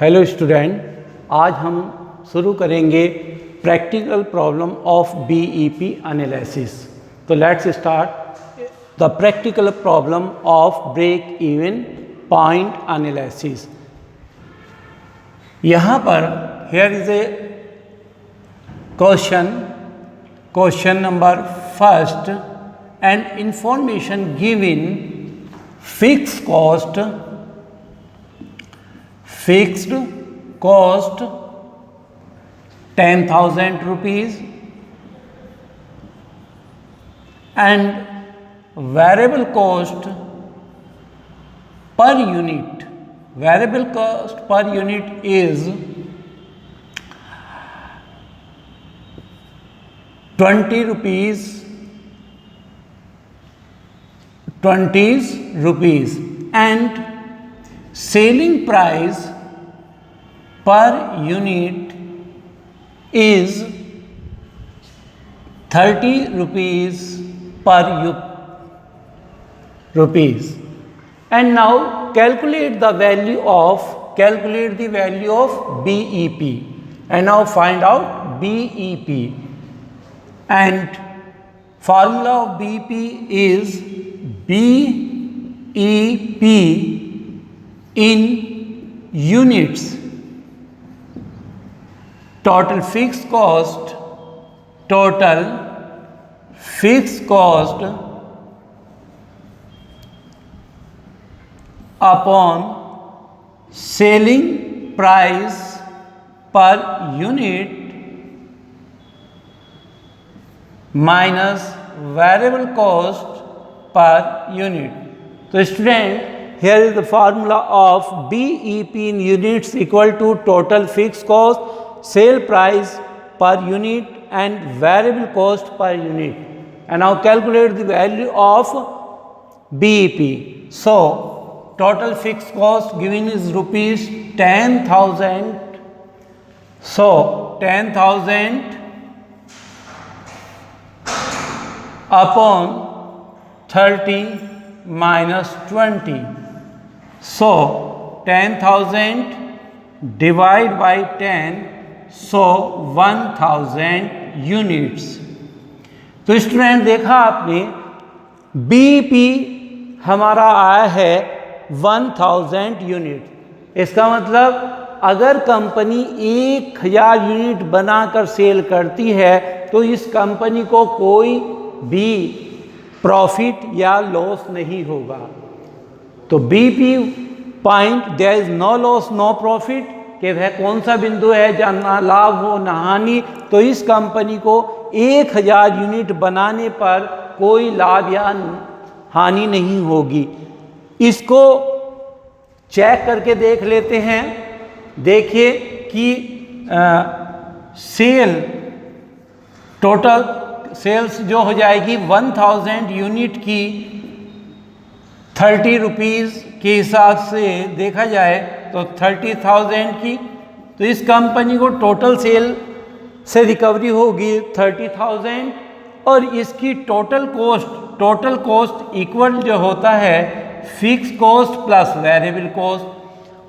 Hello student, आज हम शुरू करेंगे practical problem of BEP analysis. तो let's start the practical problem of break even point analysis. यहाँ पर here is a question number first and information given fix cost ₹10,000 and variable cost per unit. Variable cost per unit is 20 rupees and selling price per unit is 30 rupees per rupees. And now calculate the value of BEP, and now find out BEP. And formula of BEP is BEP in units, total fixed cost upon selling price per unit minus variable cost per unit. So student, here is the formula of BEP in units equal to total fixed cost, sale price per unit and variable cost per unit. And now calculate the value of BEP. So total fixed cost given is rupees 10,000. So 10,000 upon 30 minus 20. So 10,000 divide by 10, so 1,000 units. तो student देखा आपने BEP हमारा आया है 1,000 unit. इसका मतलब अगर company 1,000 unit बनाकर सेल करती है तो इस कंपनी को कोई भी प्रॉफिट या लॉस नहीं होगा। तो BEP point there is no loss no profit, कि वह कौन सा बिंदु है जहाँ ना लाभ हो ना हानि। तो इस कंपनी को 1,000 यूनिट बनाने पर कोई लाभ या हानि नहीं होगी। इसको चेक करके देख लेते हैं। देखिए कि टोटल सेल्स जो हो जाएगी 1,000 यूनिट की 30 रुपीज़ के हिसाब से देखा जाए तो 30,000 की, तो इस कंपनी को टोटल सेल से रिकवरी होगी 30,000 और इसकी टोटल कॉस्ट इक्वल जो होता है fix cost plus variable cost.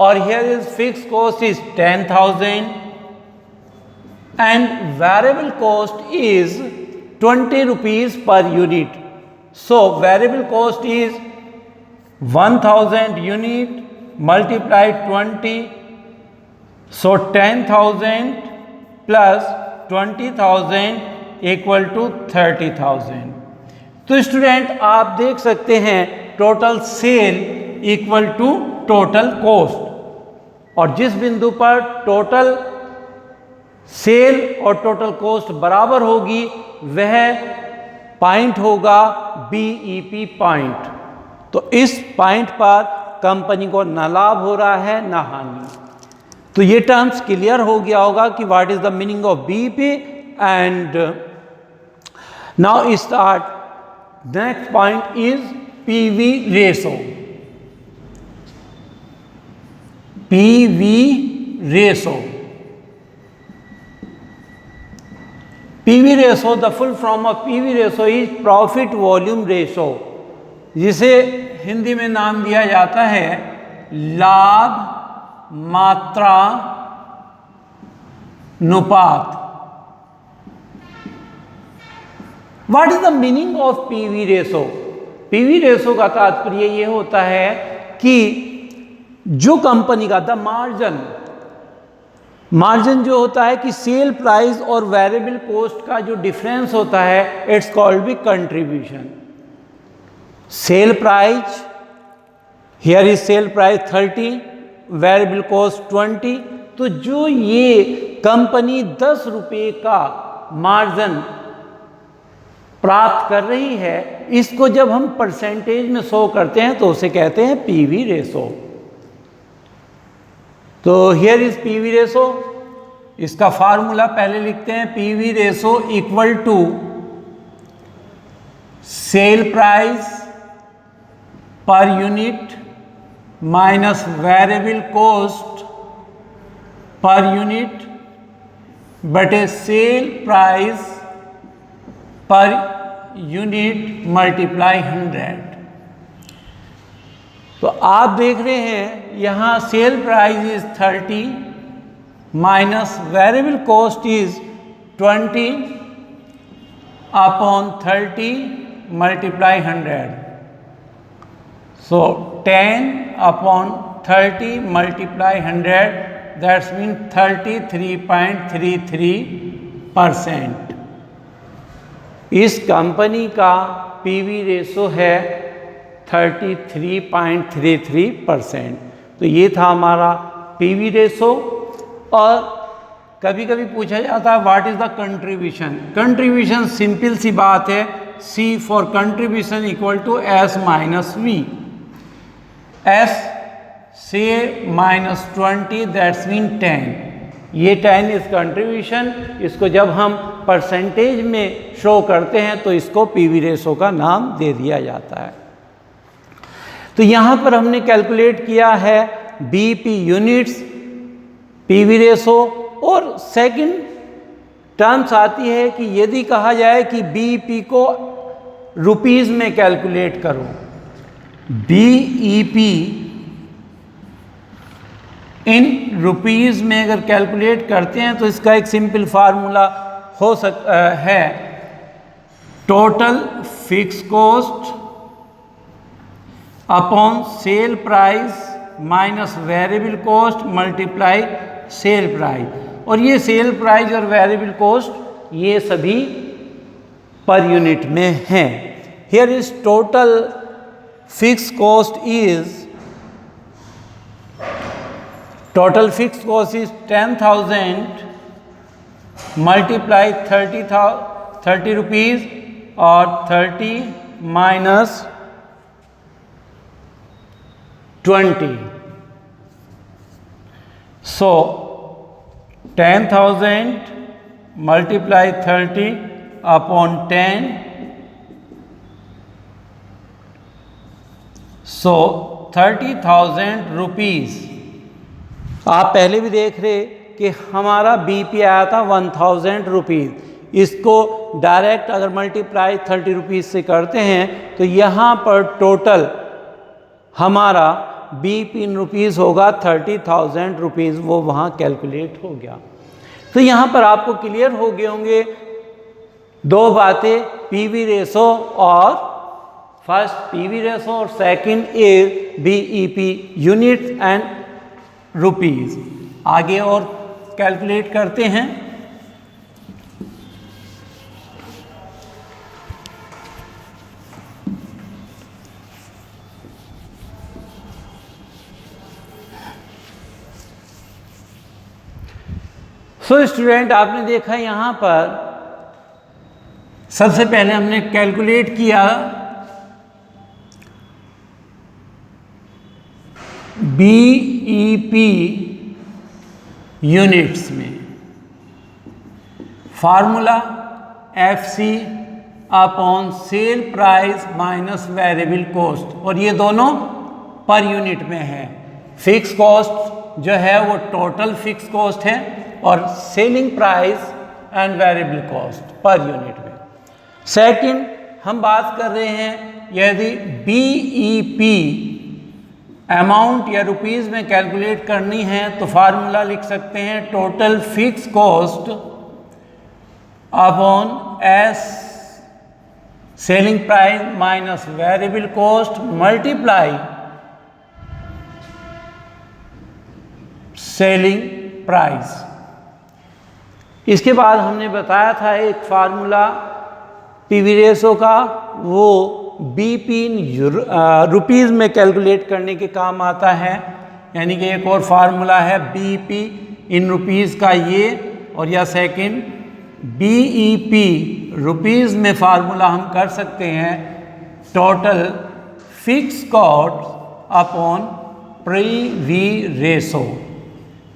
और here is fix cost is 10,000 and variable cost is 20 rupees per unit. So variable cost is 1,000 unit multiplied 20, so 10,000 plus 20,000 equal to 30,000. तो student आप देख सकते हैं total sale equal to total cost, और जिस बिंदु पर टोटल सेल और टोटल कॉस्ट बराबर होगी वह पॉइंट होगा बीईपी पॉइंट। तो इस पॉइंट पर कंपनी को न लाभ हो रहा है न हानि। तो ये टर्म्स क्लियर हो गया होगा कि what is the meaning of BEP. And now start next point is PV ratio. PV ratio, the full form of PV ratio is profit volume ratio, जिसे हिंदी में नाम दिया जाता है लाभ मात्रा अनुपात। What is the meaning of PV ratio? PV ratio का तात्पर्य ये होता है कि जो कंपनी का मार्जिन जो होता है कि सेल प्राइस और वेरिएबल कॉस्ट का जो डिफरेंस होता है, it's called be contribution. Sale price, here is sale price 30, variable cost 20। तो जो ये कंपनी 10 रुपये का मार्जिन प्राप्त कर रही है, इसको जब हम परसेंटेज में शो करते हैं तो उसे कहते हैं पीवी रेशो। तो हियर इज पीवी रेशो। इसका फार्मूला पहले लिखते हैं। PV ratio equal to sell price per unit minus variable cost per unit बटे sell price per unit multiply 100। तो आप देख रहे हैं यहाँ sell price is 30 minus variable cost is 20 upon 30 multiply 100। So 10 upon 30 multiply 100, that's mean 33.33%। इस company का PV ratio है 33.33%। तो ये था हमारा पीवी रेशो। और कभी कभी पूछा जाता है what is the contribution. Contribution simple सी बात है, C for contribution equal to S minus V। S से माइनस 20, दैट्स मीन 10। ये 10 इज कंट्रीब्यूशन। इसको जब हम परसेंटेज में शो करते हैं तो इसको पीवी रेशो का नाम दे दिया जाता है। तो यहाँ पर हमने कैलकुलेट किया है बीपी यूनिट्स, पीवी रेशो। और सेकंड टर्म्स आती है कि यदि कहा जाए कि बीईपी को रुपीस में कैलकुलेट करो, बीईपी इन रुपीस में अगर कैलकुलेट करते हैं तो इसका एक सिंपल फार्मूला हो सकता है total fix cost upon sale price minus variable cost multiply cell price. और ये सेल प्राइस और वेरिएबल कॉस्ट ये सभी पर यूनिट में हैं। Here is total fix cost is 10,000 multiply 30 rupees और 30 minus 20। So 10,000 multiply 30 upon 10, so 30,000 rupees. आप पहले भी देख रहे कि हमारा बीपी आया था 1,000 रुपीज़। इसको डायरेक्ट अगर मल्टीप्लाई 30 रुपीज़ से करते हैं तो यहाँ पर टोटल हमारा बीपी इन रुपीज़ होगा 30,000 रुपीज़। वो वहाँ कैलकुलेट हो गया। तो यहाँ पर आपको क्लियर हो गए होंगे दो बातें, पीवी रेशो और फर्स्ट पीवी रेशो और second is BEP units and rupees. आगे और कैलकुलेट करते हैं। सो स्टूडेंट, आपने देखा यहाँ पर सबसे पहले हमने कैलकुलेट किया बीईपी यूनिट्स में। Formula FC upon sale price minus variable cost, और ये दोनों पर यूनिट में है। फिक्स कॉस्ट जो है वो टोटल फिक्स कॉस्ट है और selling price and variable cost per unit में। सेकंड हम बात कर रहे हैं यदि बीईपी अमाउंट या रुपीज़ में कैलकुलेट करनी है तो फार्मूला लिख सकते हैं total fix cost upon S selling price minus variable cost multiply selling price. इसके बाद हमने बताया था एक फार्मूला पीवी रेशो का, वो बीपी इन रुपीज़ में कैलकुलेट करने के काम आता है। यानी कि एक और फार्मूला है बीपी इन रुपीज़ का ये, और या सेकंड बीईपी रुपीज़ में फार्मूला हम कर सकते हैं total fix cost upon PV ratio.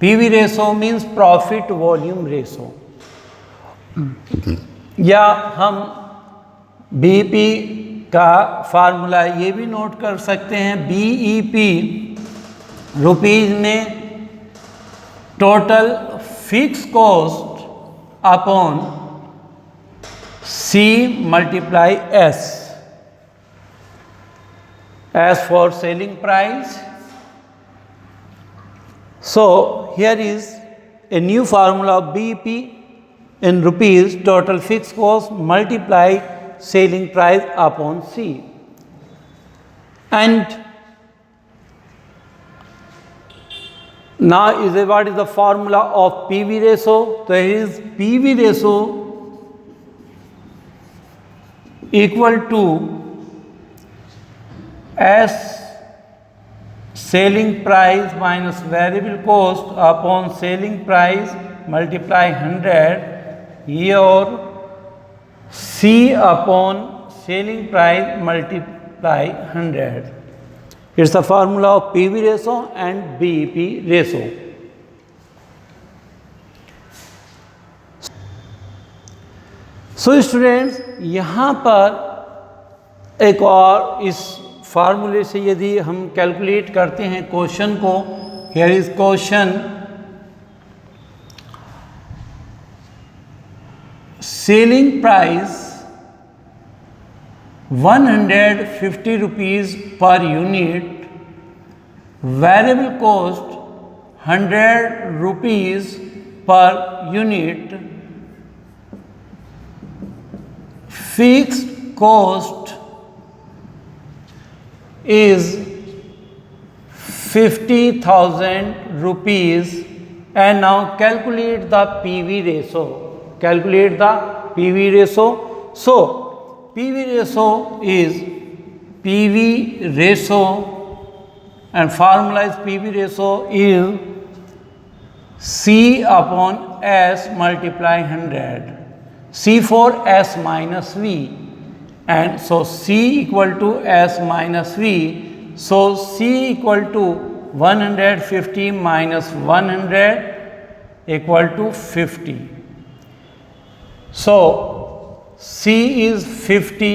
PV ratio means profit volume ratio, या हम बीईपी का फार्मूला ये भी नोट कर सकते हैं बीईपी रुपीज़ में total fix cost upon C multiply S, S for selling price. So here is a new formula of BEP in rupees total fixed cost multiply selling price upon C. And now what is the formula of PV ratio? So here is PV ratio equal to S selling price minus variable cost upon selling price multiply 100, ये और C upon selling price multiply 100। It's the formula of PV ratio and BEP ratio. So students, यहाँ पर एक और इस फार्मूले से यदि हम कैलकुलेट करते हैं क्वेश्चन को, here is question selling price 150 rupees per unit, variable cost 100 rupees per unit, fixed cost is 50,000 rupees, and now calculate the PV ratio. Calculate the PV ratio. So PV ratio is PV ratio, and formula is PV ratio is C upon S multiply 100. C for S minus V. And so C equal to S minus V, so C equal to 150 minus 100 equal to 50. So C is 50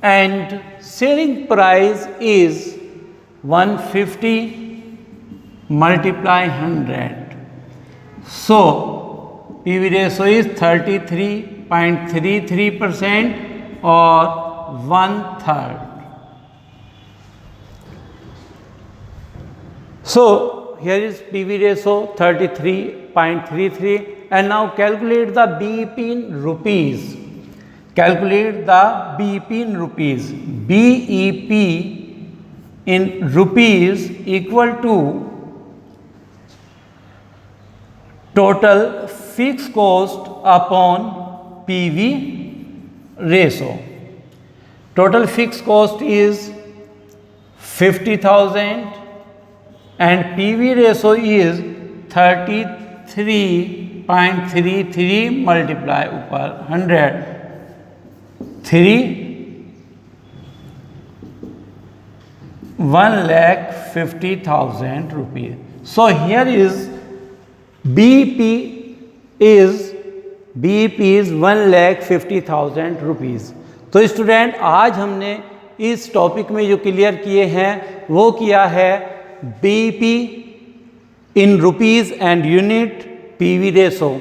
and selling price is 150 multiply 100. So PV ratio is 33.33% or 1/3. So here is PV ratio 33.33, and now calculate the BEP in rupees. Calculate the BEP in rupees. BEP in rupees equal to total fixed cost upon PV ratio. Total fixed cost is 50,000 and PV ratio is 33.33 multiply ऊपर 100, 1,50,000 rupees. So here is BEP is 1,50,000 rupees. तो student, आज हमने इस topic में जो clear किए हैं वो किया है BEP in rupees and unit PV ratio.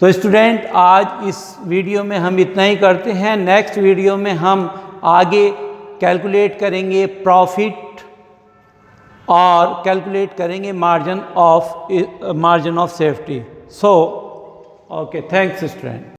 तो स्टूडेंट, आज इस वीडियो में हम इतना ही करते हैं। नेक्स्ट वीडियो में हम आगे कैलकुलेट करेंगे प्रॉफिट और कैलकुलेट करेंगे margin of safety. So okay, thanks student.